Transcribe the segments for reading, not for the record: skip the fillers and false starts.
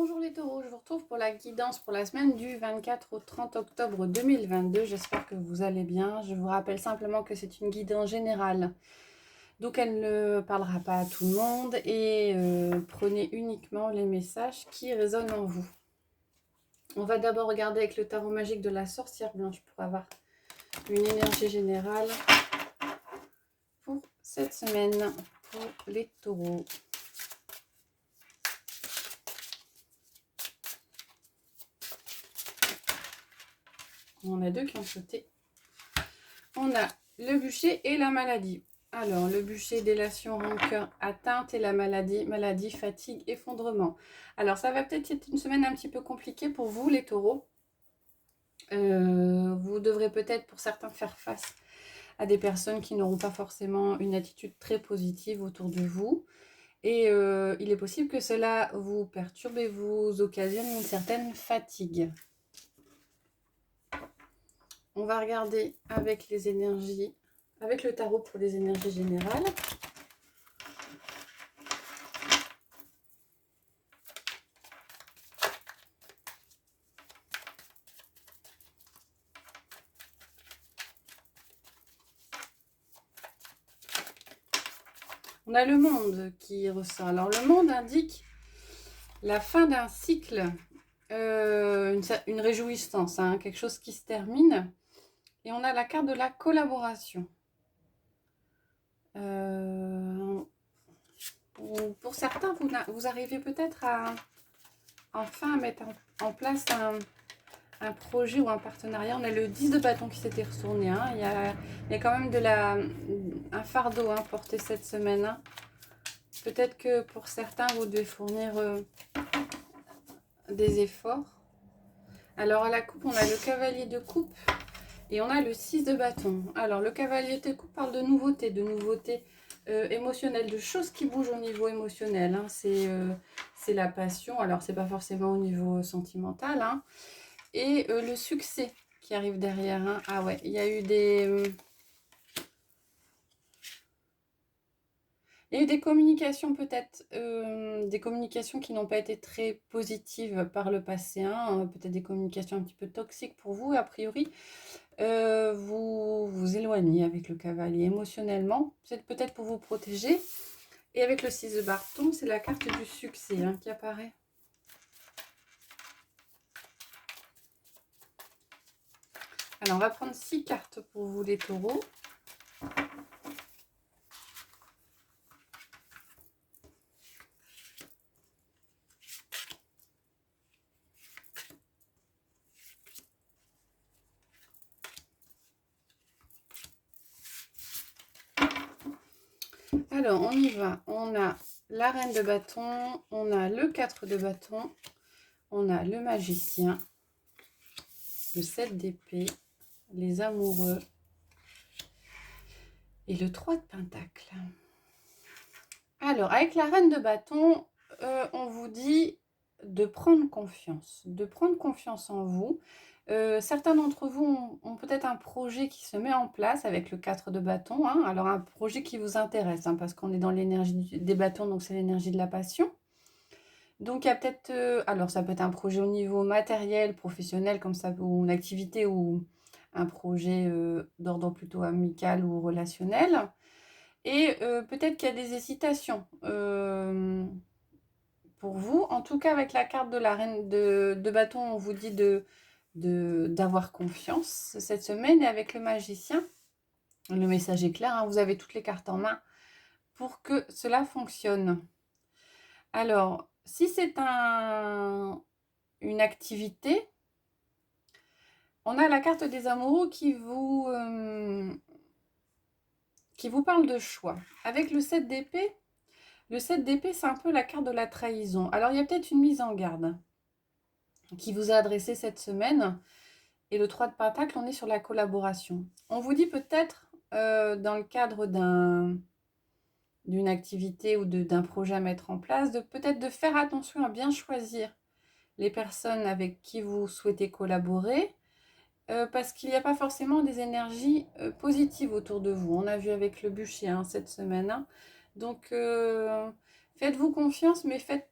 Bonjour les taureaux, je vous retrouve pour la guidance pour la semaine du 24 au 30 octobre 2022. J'espère que vous allez bien. Je vous rappelle simplement que c'est une guidance générale, donc elle ne parlera pas à tout le monde et prenez uniquement les messages qui résonnent en vous. On va d'abord regarder avec le tarot magique de la sorcière blanche pour avoir une énergie générale pour cette semaine pour les taureaux. On a deux qui ont sauté. On a le bûcher et la maladie. Alors, le bûcher, délation, rancœur, atteinte et la maladie, fatigue, effondrement. Alors, ça va peut-être être une semaine un petit peu compliquée pour vous, les taureaux. Vous devrez peut-être, pour certains, faire face à des personnes qui n'auront pas forcément une attitude très positive autour de vous. Et il est possible que cela vous perturbe et vous occasionne une certaine fatigue. On va regarder avec les énergies, avec le tarot pour les énergies générales. On a le monde qui ressort. Alors le monde indique la fin d'un cycle, une réjouissance, hein, quelque chose qui se termine. Et on a la carte de la collaboration. Pour certains, vous arrivez peut-être à enfin mettre en place un projet ou un partenariat. On a le 10 de bâton qui s'était retourné. Hein. Il y a quand même un fardeau porté cette semaine. Hein. Peut-être que pour certains, vous devez fournir des efforts. Alors à la coupe, on a le cavalier de coupe et on a le 6 de bâton. Alors le cavalier de coupe parle de nouveautés émotionnelles, de choses qui bougent au niveau émotionnel. Hein. C'est la passion, alors c'est pas forcément au niveau sentimental. Hein. Et le succès qui arrive derrière. Hein. Ah ouais, il y a eu des communications peut-être, des communications qui n'ont pas été très positives par le passé, hein, peut-être des communications un petit peu toxiques pour vous, a priori. Vous vous éloignez avec le cavalier émotionnellement, peut-être pour vous protéger. Et avec le 6 de bâton, c'est la carte du succès qui apparaît. Alors, on va prendre 6 cartes pour vous les taureaux. Alors, on y va. On a la reine de bâton, on a le 4 de bâton, on a le magicien, le 7 d'épée, les amoureux et le 3 de pentacle. Alors, avec la reine de bâton, on vous dit de prendre confiance en vous. Certains d'entre vous ont peut-être un projet qui se met en place avec le 4 de bâton. Hein. Alors, un projet qui vous intéresse, hein, parce qu'on est dans l'énergie des bâtons, donc c'est l'énergie de la passion. Donc, il y a peut-être... alors, ça peut être un projet au niveau matériel, professionnel, comme ça, ou une activité, ou un projet d'ordre plutôt amical ou relationnel. Et peut-être qu'il y a des hésitations pour vous. En tout cas, avec la carte de la reine de bâton, on vous dit d'avoir confiance cette semaine. Et avec le magicien, le message est clair, hein, vous avez toutes les cartes en main pour que cela fonctionne. Alors, si c'est une activité, on a la carte des amoureux qui vous parle de choix. Avec le 7 d'épée, le 7 d'épée, c'est un peu la carte de la trahison. Alors, il y a peut-être une mise en garde qui vous a adressée cette semaine. Et le 3 de pentacle, on est sur la collaboration. On vous dit peut-être, dans le cadre d'une activité ou d'un projet à mettre en place, peut-être de faire attention à bien choisir les personnes avec qui vous souhaitez collaborer, parce qu'il n'y a pas forcément des énergies positives autour de vous. On a vu avec le bûcher cette semaine. Hein. Donc, faites-vous confiance, mais faites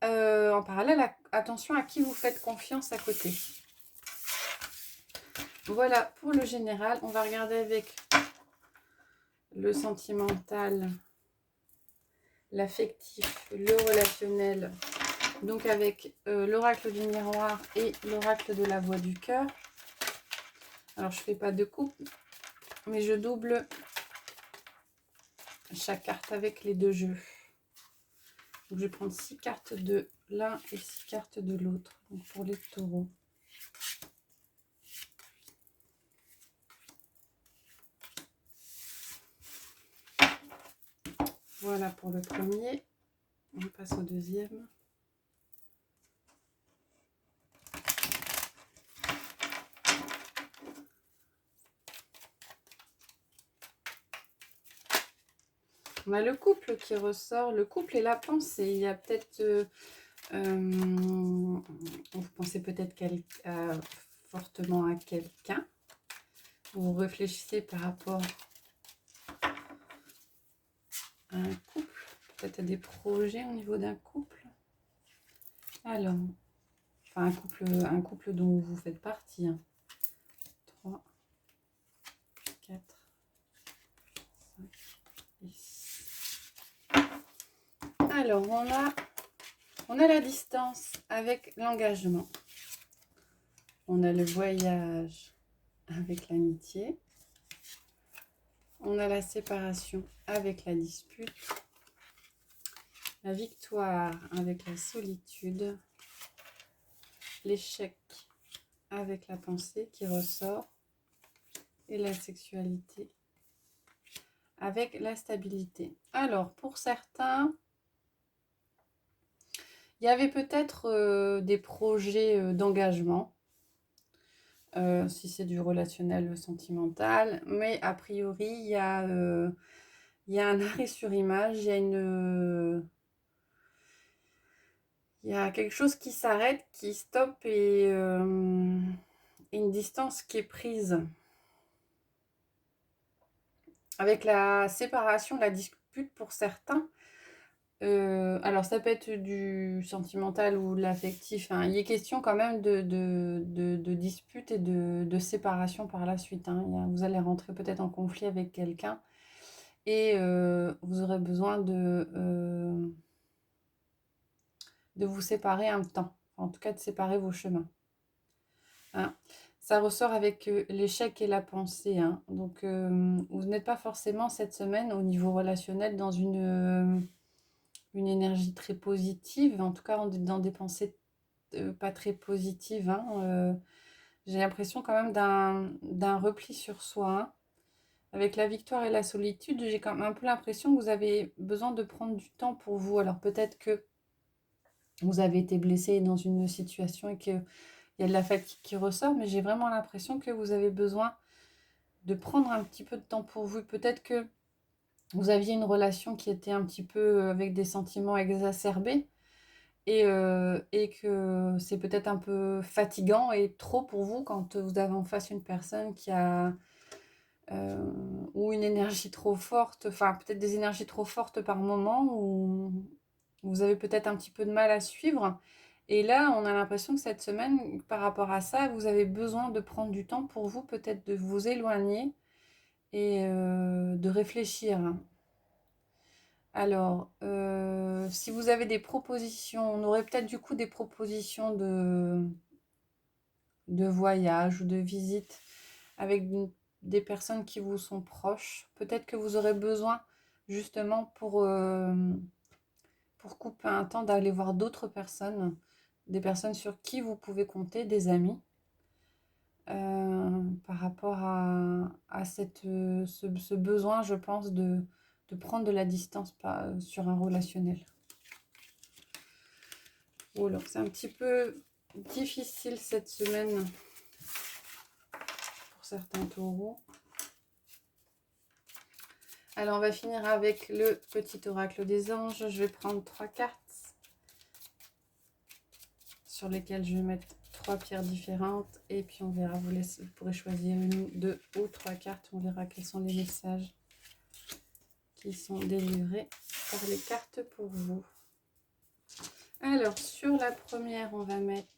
en parallèle, attention à qui vous faites confiance à côté. Voilà pour le général. On va regarder avec le sentimental, l'affectif, le relationnel. Donc avec l'oracle du miroir et l'oracle de la voix du cœur. Alors je ne fais pas de coupe, mais je double chaque carte avec les deux jeux. Donc je vais prendre 6 cartes de l'un et 6 cartes de l'autre. Donc pour les taureaux. Voilà pour le premier. On passe au deuxième. On a le couple qui ressort, le couple et la pensée. Il y a peut-être, vous pensez peut-être fortement à quelqu'un. Vous réfléchissez par rapport à un couple, peut-être à des projets au niveau d'un couple. Alors, enfin un couple dont vous faites partie. 3, 4, 5 et 6. Alors, on a la distance avec l'engagement. On a le voyage avec l'amitié. On a la séparation avec la dispute. La victoire avec la solitude. L'échec avec la pensée qui ressort. Et la sexualité avec la stabilité. Alors, pour certains, il y avait peut-être des projets d'engagement. Si c'est du relationnel sentimental, mais a priori il y a un arrêt sur image, il y a quelque chose qui s'arrête, qui stoppe et une distance qui est prise. Avec la séparation, la dispute pour certains, alors ça peut être du sentimental ou de l'affectif, hein. Il est question quand même de dispute et de séparation par la suite, hein. Vous allez rentrer peut-être en conflit avec quelqu'un et vous aurez besoin de vous séparer un temps, en tout cas de séparer vos chemins, hein. Ça ressort avec l'échec et la pensée, hein. Donc vous n'êtes pas forcément cette semaine au niveau relationnel dans une énergie très positive, en tout cas on est dans des pensées pas très positives, hein. J'ai l'impression quand même d'un repli sur soi, hein. Avec la victoire et la solitude, j'ai quand même un peu l'impression que vous avez besoin de prendre du temps pour vous. Alors peut-être que vous avez été blessé dans une situation et qu'il y a de la fatigue qui ressort, mais j'ai vraiment l'impression que vous avez besoin de prendre un petit peu de temps pour vous. Peut-être que vous aviez une relation qui était un petit peu avec des sentiments exacerbés et que c'est peut-être un peu fatigant et trop pour vous quand vous avez en face une personne qui a ou une énergie trop forte, enfin peut-être des énergies trop fortes par moment, où vous avez peut-être un petit peu de mal à suivre. Et là, on a l'impression que cette semaine, par rapport à ça, vous avez besoin de prendre du temps pour vous, peut-être de vous éloigner et de réfléchir. Alors, si vous avez des propositions, on aurait peut-être du coup des propositions de voyage ou de visite avec des personnes qui vous sont proches. Peut-être que vous aurez besoin justement pour couper un temps d'aller voir d'autres personnes, des personnes sur qui vous pouvez compter, des amis, par rapport à ce besoin, je pense, de prendre de la distance sur un relationnel. Oh là, c'est un petit peu difficile cette semaine pour certains taureaux. Alors, on va finir avec le petit oracle des anges. Je vais prendre 3 cartes sur lesquelles je vais mettre 3 pierres différentes. Et puis, on verra. Vous pourrez choisir 1, 2 ou 3 cartes. On verra quels sont les messages qui sont délivrés par les cartes pour vous. Alors, sur la première, on va mettre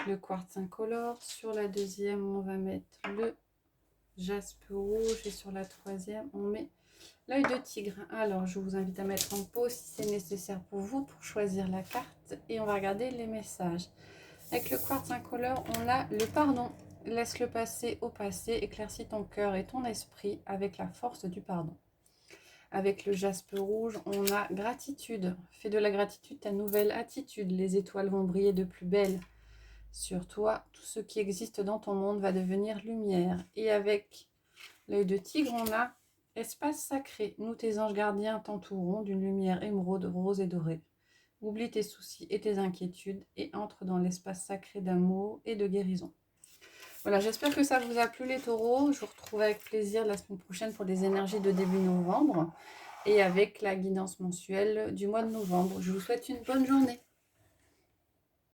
le quartz incolore. Sur la deuxième, on va mettre le jaspe rouge. Et sur la troisième, on met l'œil de tigre. Alors, je vous invite à mettre en pause si c'est nécessaire pour vous pour choisir la carte. Et on va regarder les messages. Avec le quartz incolore, on a le pardon. Laisse le passé au passé. Éclaircis ton cœur et ton esprit avec la force du pardon. Avec le jaspe rouge, on a gratitude. Fais de la gratitude ta nouvelle attitude. Les étoiles vont briller de plus belle sur toi. Tout ce qui existe dans ton monde va devenir lumière. Et avec l'œil de tigre, on a espace sacré. Nous, tes anges gardiens, t'entoureront d'une lumière émeraude, rose et dorée. Oublie tes soucis et tes inquiétudes et entre dans l'espace sacré d'amour et de guérison. Voilà, j'espère que ça vous a plu les taureaux. Je vous retrouve avec plaisir la semaine prochaine pour les énergies de début novembre et avec la guidance mensuelle du mois de novembre. Je vous souhaite une bonne journée.